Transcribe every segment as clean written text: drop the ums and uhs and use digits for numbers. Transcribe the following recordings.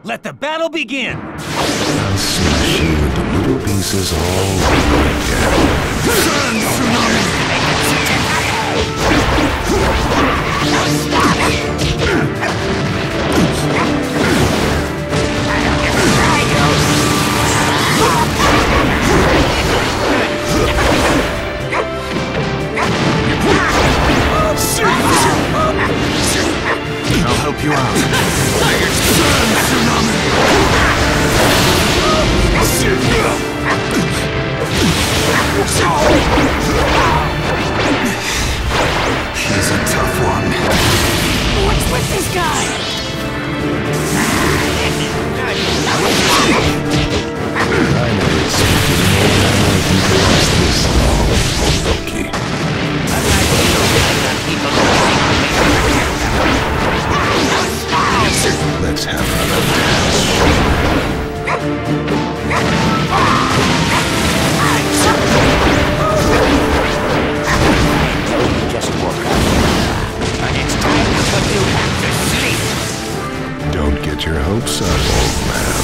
Let the battle begin! I'll smash you into little pieces all over I'll help you out. He's a tough one. What's with this guy? I never expected an old man like you to last this long, Odoki. Let's have another dance. Just woke up. But it's time to put you back to sleep. Don't get your hopes up, old man.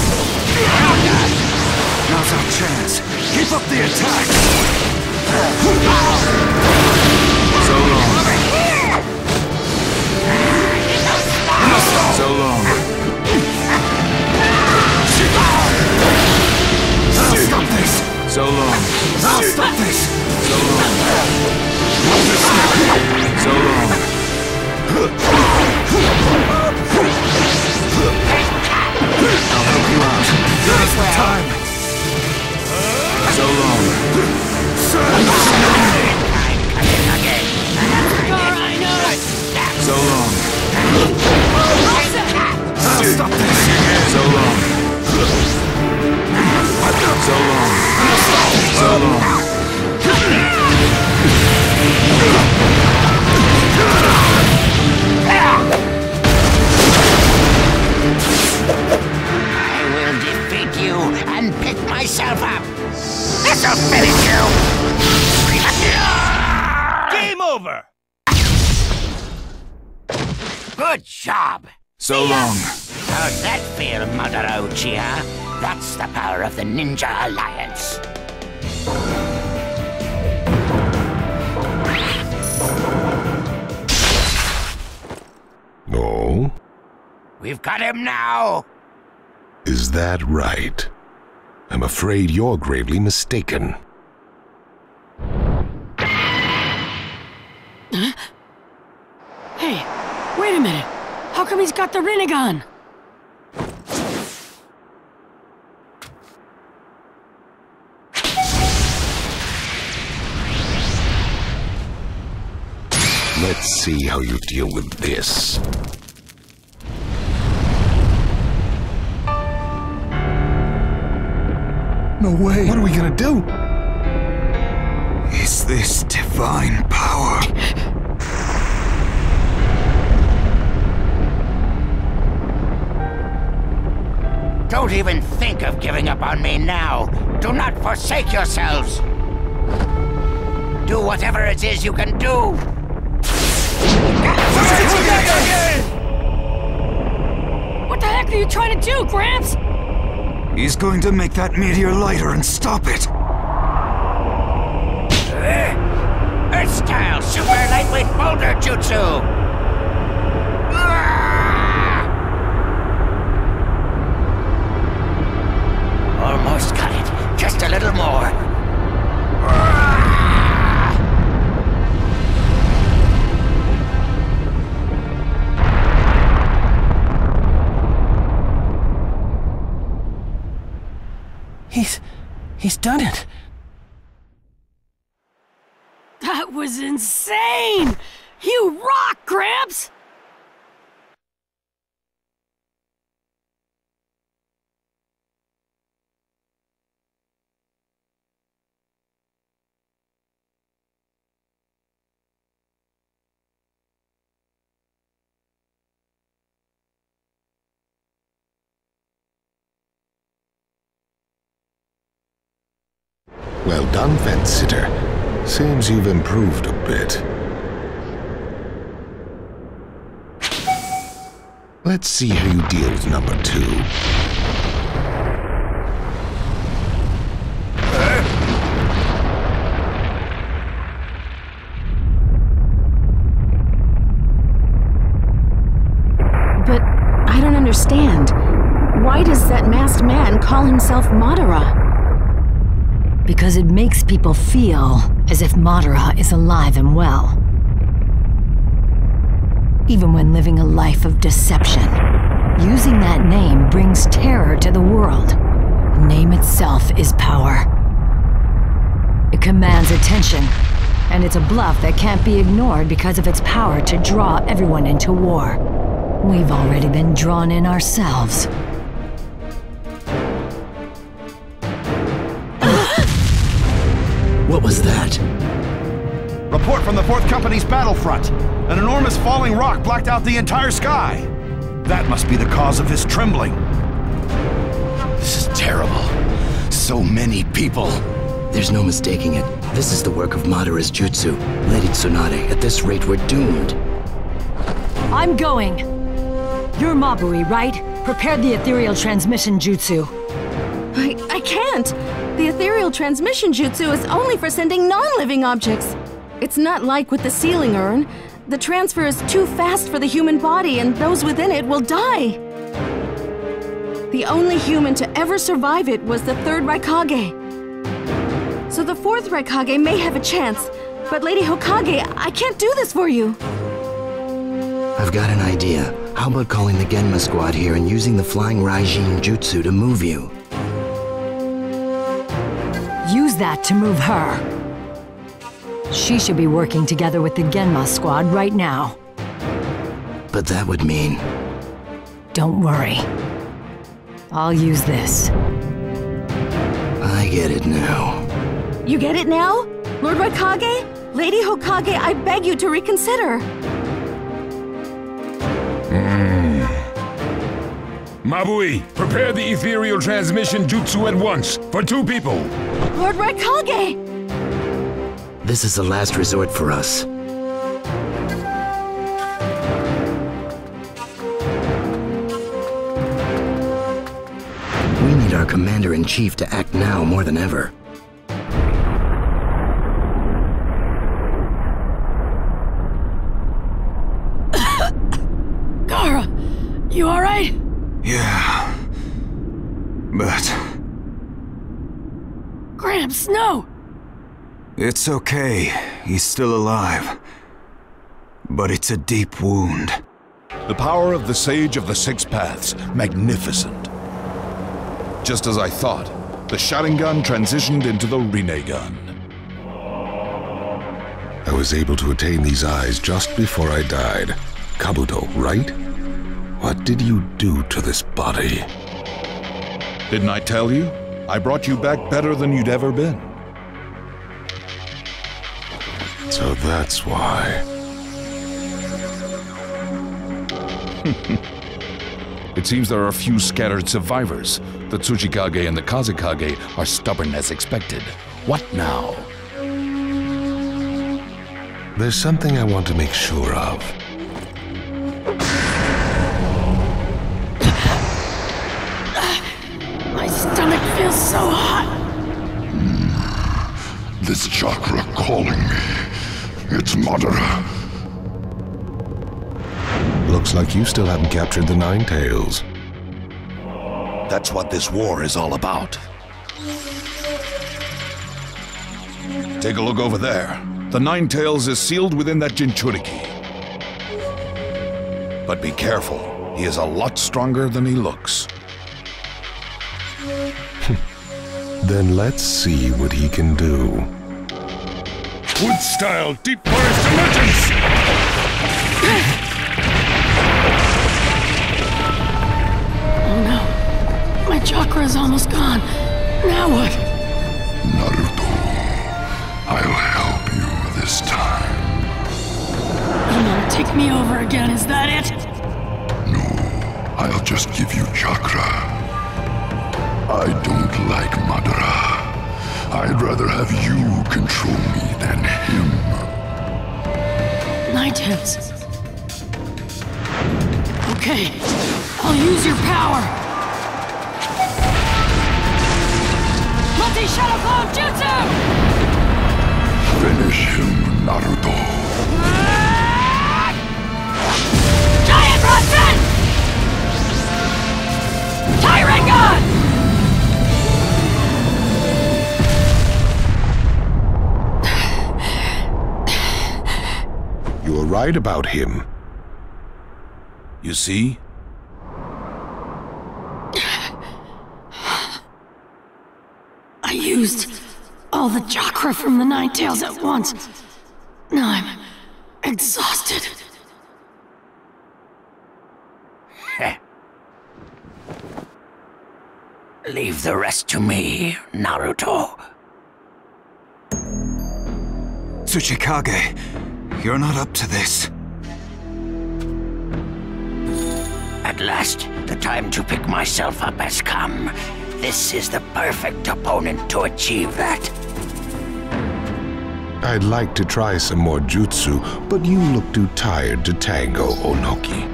Now's our chance. Keep up the attack. So long. So long. I'll stop this. So long. I'll stop this. So long. So long. I'll help you out. Now's the time. So long. So long. I'll stop this. So long. So long. So long. I will defeat you and pick myself up. This'll finish you. Game over! Good job. So long. How's that feel, Madara Uchiha? That's the power of the Ninja Alliance. No? We've got him now. Is that right? I'm afraid you're gravely mistaken. Hey, wait a minute. How come he's got the Rinnegan? Let's see how you deal with this. No way! What are we gonna do? Is this divine power? Don't even think of giving up on me now. Do not forsake yourselves. Do whatever it is you can do. What the heck are you trying to do, Gramps? He's going to make that meteor lighter and stop it. Earth-style super lightweight boulder jutsu. Almost got it. Just a little more. He's done it. That was insane! You rock, Gramps! Well done, fence-sitter. Seems you've improved a bit. Let's see how you deal with number 2. But I don't understand. Why does that masked man call himself Madara? Because it makes people feel as if Madara is alive and well. Even when living a life of deception, using that name brings terror to the world. The name itself is power. It commands attention, and it's a bluff that can't be ignored because of its power to draw everyone into war. We've already been drawn in ourselves. What was that? Report from the 4th Company's battlefront. An enormous falling rock blacked out the entire sky. That must be the cause of his trembling. This is terrible. So many people. There's no mistaking it. This is the work of Madara's jutsu. Lady Tsunade, at this rate we're doomed. I'm going. You're Mabui, right? Prepare the ethereal transmission jutsu. I can't! The ethereal transmission jutsu is only for sending non-living objects. It's not like with the sealing urn. The transfer is too fast for the human body, and those within it will die. The only human to ever survive it was the 3rd Raikage. So the 4th Raikage may have a chance, but Lady Hokage, I can't do this for you. I've got an idea. How about calling the Genma squad here and using the flying Raijin jutsu to move you? Use that to move her. She should be working together with the Genma squad right now. But that would mean... Don't worry. I'll use this. I get it now. You get it now? Lord Raikage? Lady Hokage, I beg you to reconsider. Mabui, prepare the ethereal transmission jutsu at once, for 2 people. Lord Raikage! This is the last resort for us. We need our commander-in-chief to act now more than ever. Gara, you alright? Yeah. But... Gramps, no! it's okay. He's still alive. But it's a deep wound. The power of the Sage of the 6 Paths. Magnificent. Just as I thought, the Sharingan transitioned into the Rinnegan. I was able to attain these eyes just before I died. Kabuto, right? What did you do to this body? Didn't I tell you? I brought you back better than you'd ever been. So that's why. It seems there are a few scattered survivors. The Tsuchikage and the Kazekage are stubborn as expected. What now? There's something I want to make sure of. My stomach feels so hot. This chakra calling me. It's Madara. Looks like you still haven't captured the Nine Tails. That's what this war is all about. Take a look over there. The Nine Tails is sealed within that Jinchuriki. But be careful. He is a lot stronger than he looks. Then let's see what he can do. Wood-style deep forest emergence! Oh no. My chakra is almost gone. Now what? Naruto, I'll help you this time. You want to take me over again, is that it? No, I'll just give you chakra. I don't like Madara. I'd rather have you control me than him. Night Tails. Okay, I'll use your power. Multi-shadow clone jutsu! Finish him, Naruto. Giant Rasen! Tyrant gun! You were right about him. You see? I used all the chakra from the Nine Tails at once. Now I'm exhausted. Leave the rest to me, Naruto. Tsuchikage, you're not up to this. At last, the time to pick myself up has come. This is the perfect opponent to achieve that. I'd like to try some more jutsu, but you look too tired to tango, Onoki.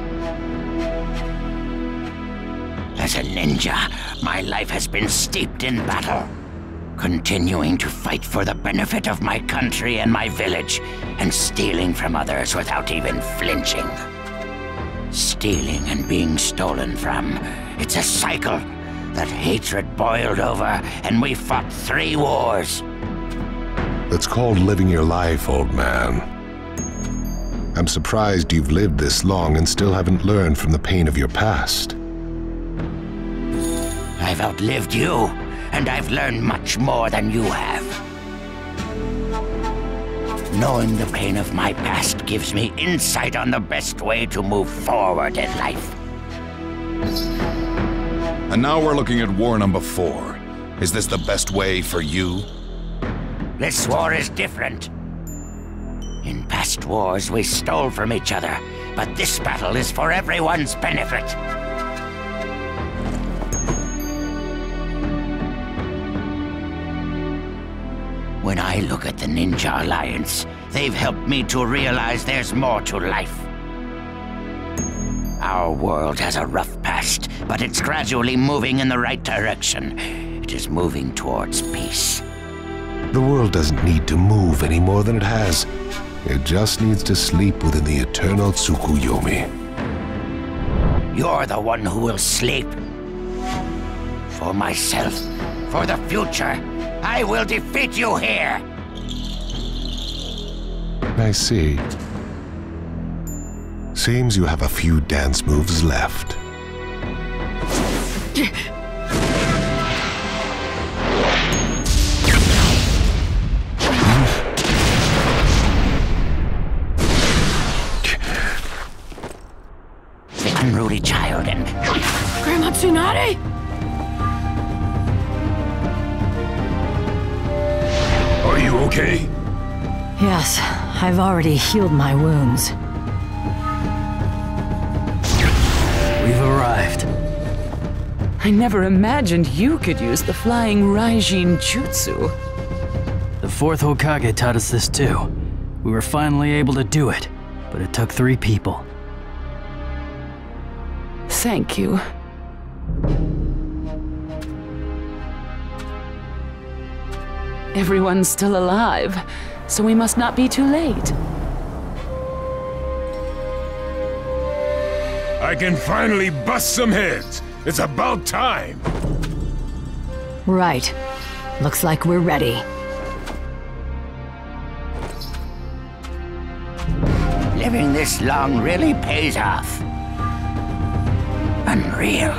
As a ninja, my life has been steeped in battle. Continuing to fight for the benefit of my country and my village, and stealing from others without even flinching. Stealing and being stolen from. It's a cycle. That hatred boiled over, and we fought 3 wars. That's called living your life, old man. I'm surprised you've lived this long and still haven't learned from the pain of your past. I've outlived you, and I've learned much more than you have. Knowing the pain of my past gives me insight on the best way to move forward in life. And now we're looking at war number 4. Is this the best way for you? This war is different. In past wars, we stole from each other, but this battle is for everyone's benefit. When I look at the Ninja Alliance, they've helped me to realize there's more to life. Our world has a rough past, but it's gradually moving in the right direction. It is moving towards peace. The world doesn't need to move any more than it has. It just needs to sleep within the eternal Tsukuyomi. You're the one who will sleep. For myself, for the future, I will defeat you here! I see. Seems you have a few dance moves left. The unruly child and... Grandma Tsunade? Are you okay? Yes, I've already healed my wounds. We've arrived. I never imagined you could use the flying Raijin Jutsu. The 4th Hokage taught us this too. We were finally able to do it, but it took 3 people. Thank you. Everyone's still alive, so we must not be too late. I can finally bust some heads. It's about time. Right. Looks like we're ready. Living this long really pays off. Unreal.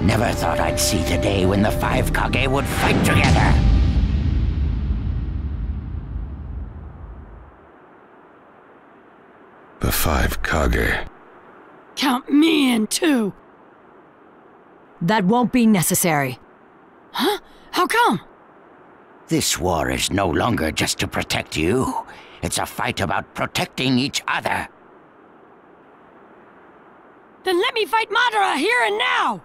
Never thought I'd see the day when the 5 Kage would fight together. The 5 Kage. Count me in too. That won't be necessary. Huh? How come? This war is no longer just to protect you. It's a fight about protecting each other. Then let me fight Madara here and now!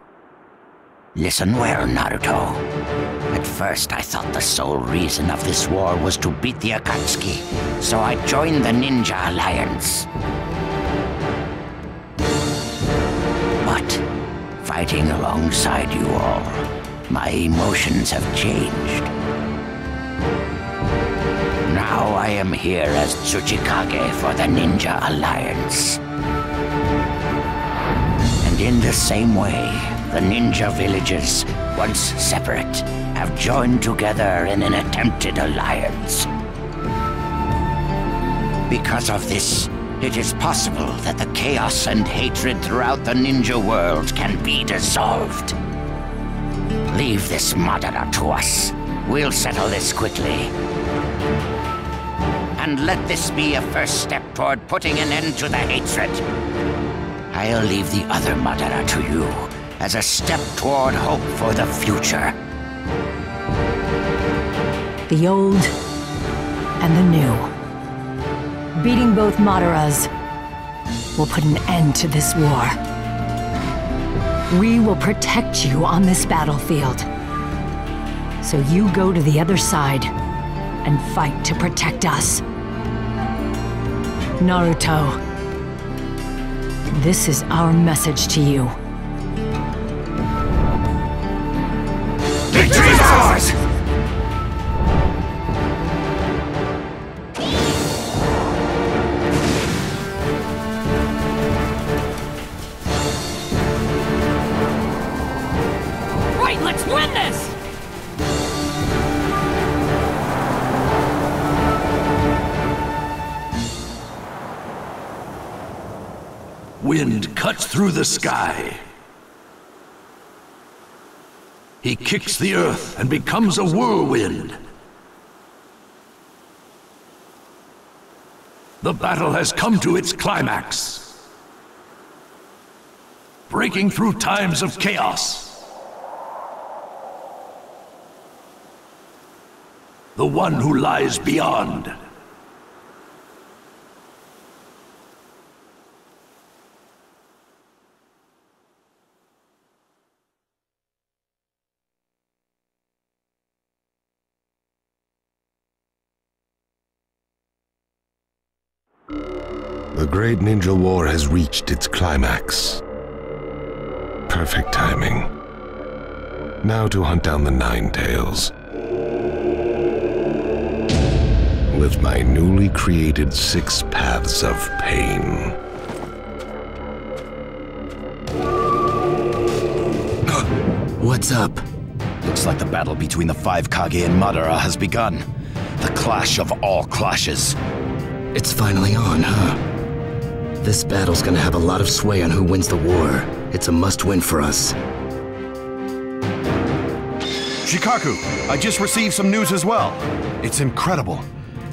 Listen well, Naruto. At first, I thought the sole reason of this war was to beat the Akatsuki, so I joined the Ninja Alliance. fighting alongside you all, my emotions have changed. Now I am here as Tsuchikage for the Ninja Alliance. And in the same way, the ninja villages, once separate, have joined together in an attempted alliance. Because of this, it is possible that the chaos and hatred throughout the ninja world can be dissolved. Leave this Madara to us. We'll settle this quickly. And let this be a first step toward putting an end to the hatred. I'll leave the other Madara to you as a step toward hope for the future. The old and the new. Beating both Madaras will put an end to this war. We will protect you on this battlefield. So you go to the other side and fight to protect us. Naruto, this is our message to you. Victory is ours! Right, let's win this! Wind cuts through the sky. He kicks the earth and becomes a whirlwind. The battle has come to its climax. Breaking through times of chaos. The one who lies beyond. The great ninja war has reached its climax. Perfect timing. Now to hunt down the Nine Tails. With my newly created 6 paths of pain. What's up? Looks like the battle between the 5 Kage and Madara has begun. The clash of all clashes. It's finally on, huh? This battle's gonna have a lot of sway on who wins the war. It's a must-win for us. Shikaku, I just received some news as well. It's incredible.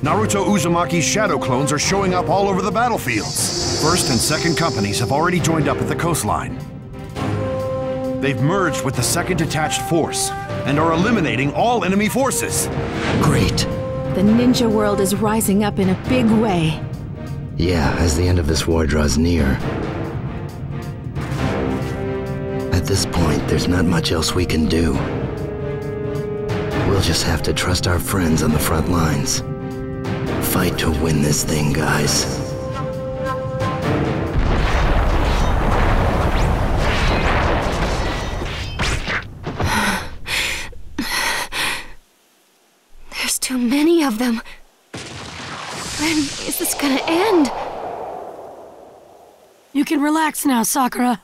Naruto Uzumaki's shadow clones are showing up all over the battlefields. First and second companies have already joined up at the coastline. They've merged with the second detached force and are eliminating all enemy forces. Great. The ninja world is rising up in a big way. Yeah, as the end of this war draws near. At this point, there's not much else we can do. We'll just have to trust our friends on the front lines. Fight to win this thing, guys. There's too many of them. When is this gonna end? You can relax now, Sakura.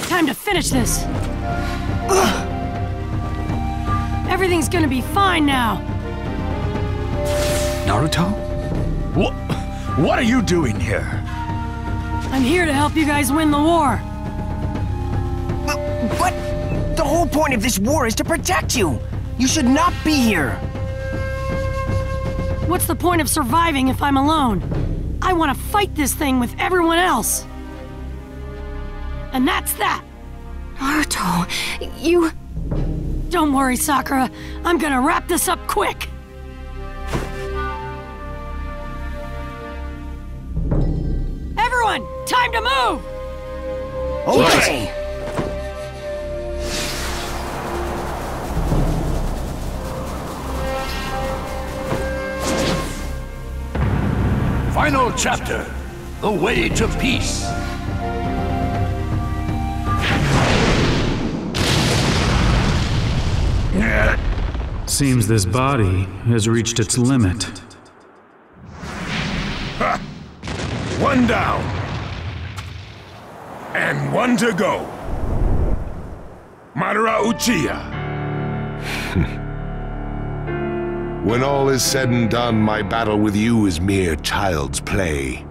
Time to finish this. Everything's gonna be fine now. Naruto? What are you doing here? I'm here to help you guys win the war. But the whole point of this war is to protect you. You should not be here. What's the point of surviving if I'm alone? I want to fight this thing with everyone else. And that's that. Naruto, you... Don't worry, Sakura. I'm gonna wrap this up quick. Everyone, time to move! Okay. Final chapter, the way to peace. Seems this body has reached its limit. Ha! One down. And one to go. Madara Uchiha. When all is said and done, my battle with you is mere child's play.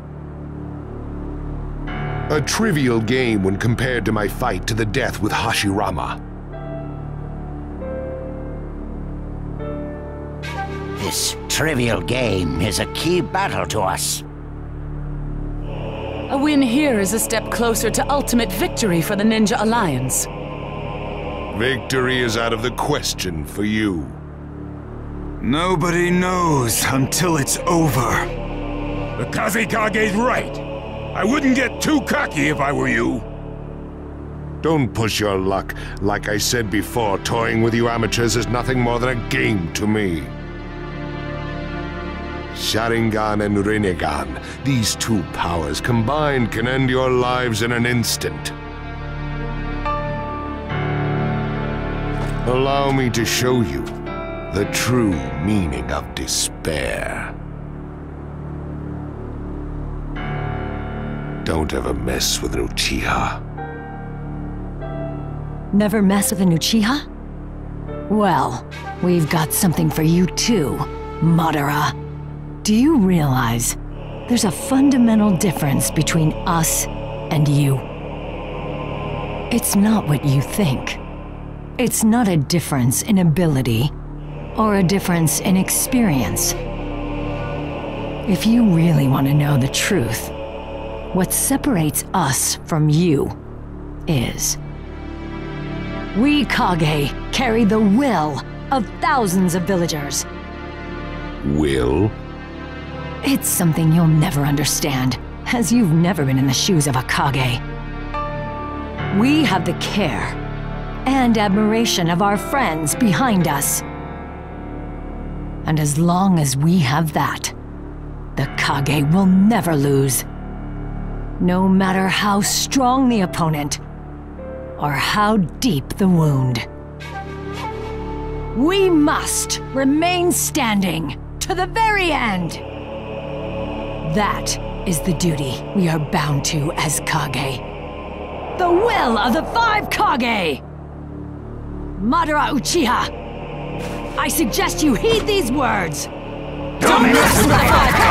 A trivial game when compared to my fight to the death with Hashirama. This trivial game is a key battle to us. A win here is a step closer to ultimate victory for the Ninja Alliance. Victory is out of the question for you. Nobody knows until it's over. The Kazekage's right. I wouldn't get too cocky if I were you. Don't push your luck. Like I said before, toying with you amateurs is nothing more than a game to me. Sharingan and Rinnegan, these two powers combined can end your lives in an instant. Allow me to show you the true meaning of despair. Don't ever mess with an Uchiha. Never mess with an Uchiha? Well, we've got something for you too, Madara. Do you realize there's a fundamental difference between us and you? It's not what you think. It's not a difference in ability or a difference in experience. If you really want to know the truth, what separates us from you is we Kage carry the will of thousands of villagers. Will? It's something you'll never understand, as you've never been in the shoes of a Kage. We have the care and admiration of our friends behind us. And as long as we have that, the Kage will never lose. No matter how strong the opponent, or how deep the wound. We must remain standing to the very end. That is the duty we are bound to as Kage. The will of the 5 Kage! Madara Uchiha, I suggest you heed these words. Don't mess with the 5 Kage!